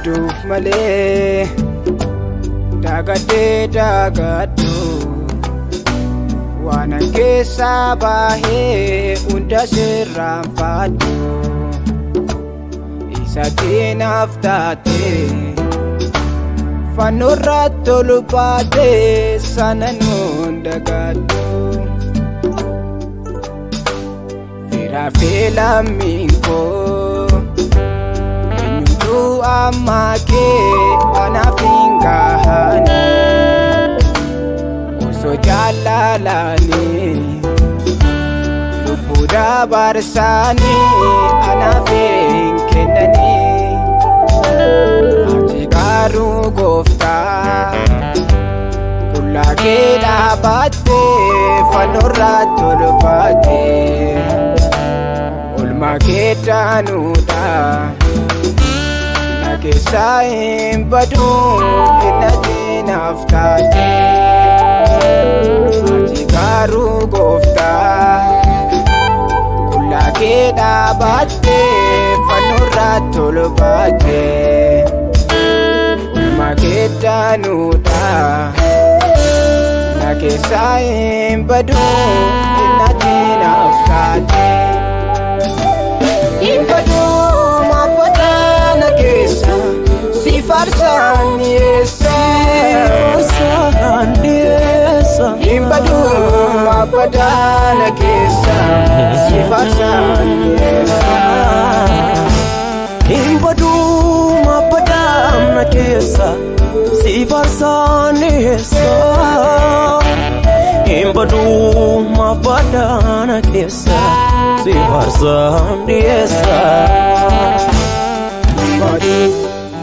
Duf male dagadu wana kesa bahe unda sirrafadu isatin aftate fanuratu lupate sananun dagadu firafela minko amake anafingahani uso jalalani lubuda barsani anafinkenani ajigaru gofta kulage dabate fanurra tulbate ulmake tanuda Kesaim badu inatin aftate Ajigaru gofta Kulake dabate fanuratul bate Ulmaketa nuda Kesaim badu inatin aftate Imbadu si farsan yesa imbadu mapadana kesa si farsan yesa imbadu mapadana kesa si farsan yesa imbadu mapadana kesa si farsan yesa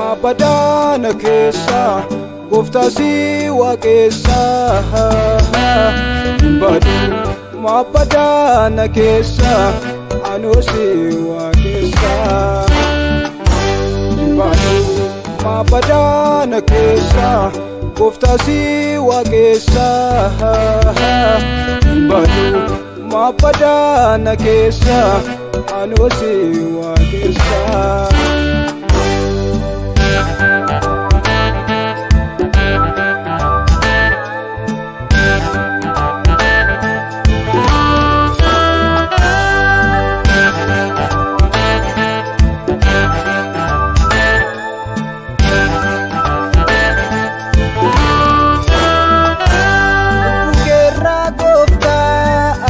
Mapadana kesa gufta siwa kesa badu mapadana kesa anu siwa kesa badu mapadana kesa gufta siwa kesa badu mapadana kesa anu siwa kesa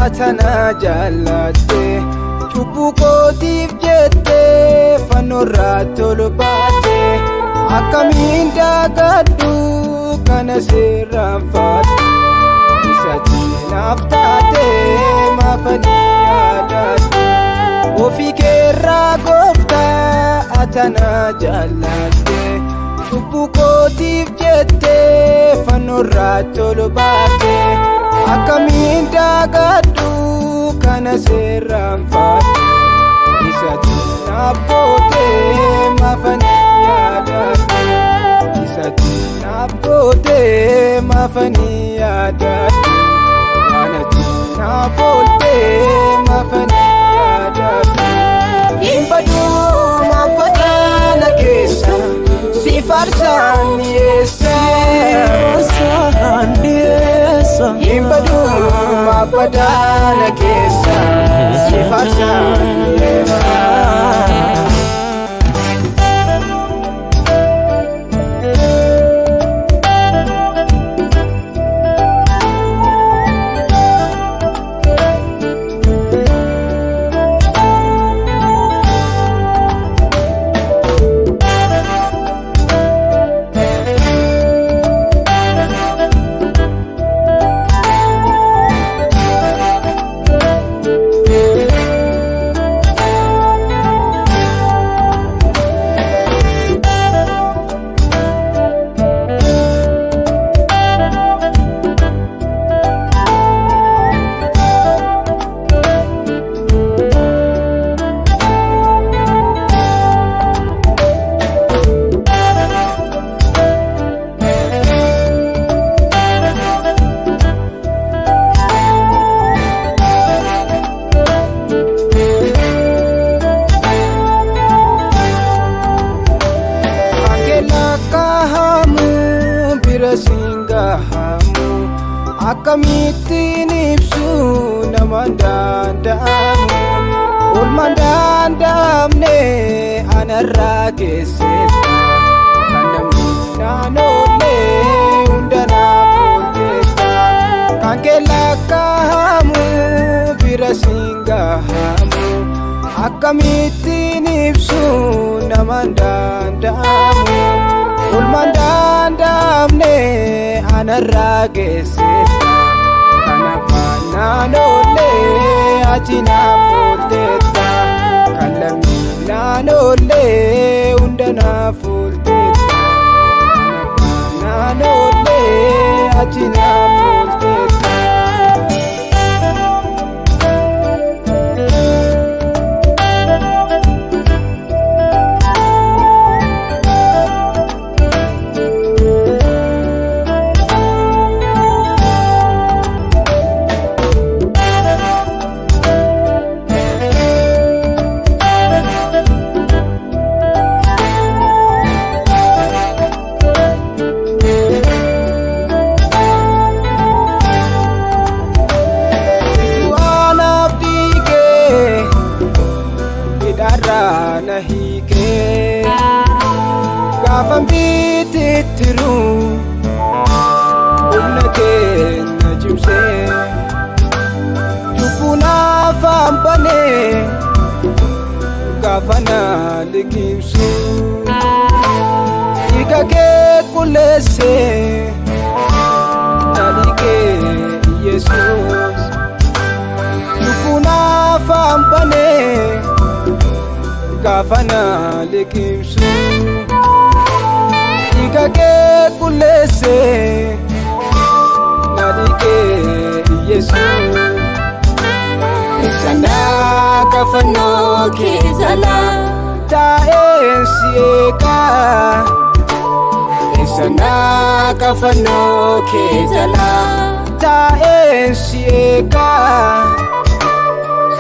Atana jalate chubbu kotif jette fanurra tolbate akamin dagadu kana sirrafate isati naftate mafaniyadate ofikera gofta atana jalate chubbu kotif jette fanurra tolbate akamin dagadu kana sirrafate isati napote mafaniyadate isati napote mafaniyadate anati napote mafaniyadate imbadu mapadana kesa si farsan yesa imbadu mapadana kesa si farsan yesa bira singahamu akkamittiin ibsu naman danda'amu olmaan danda'amne anarraa keessetta kan namni naannolle hundanaaf ooltetta kan kee lakkaa'amu bira singahamu akkamittiin ibsu naman danda'amu olmaan danda'amne anarraa keessetta kan abbaan naannolle ati naaf ooltetta kan lamni naannolle hundanaaf ooltetta kan abbaan naannolle ati naaf ooltetta. Nahike gafan bititiru umnake najumse jupuna fambane gafana likimsu ikake kulese nalike Jesus jupuna fambane gafana likimsu ikake kulese nalike Yesu Sana kafano kezala taesieka Sana kafano kezala taesieka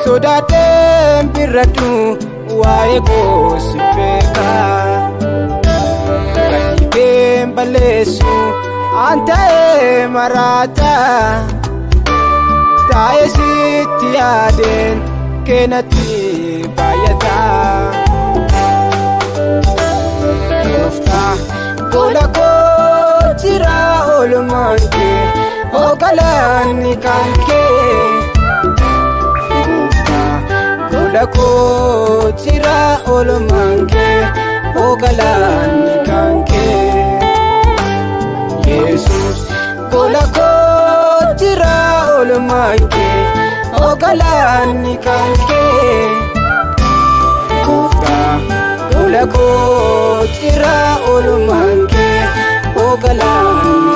sodaten biratu wae gosipeka kahikem balesu antae marata tae sitiaden kenati bayata Gofta gola ko tira olmanke ogalani kanke Lako tira olmanke ogalani kanke Jesus golako tira olmanke ogalani kanke Gofta golako tira olmanke ogalani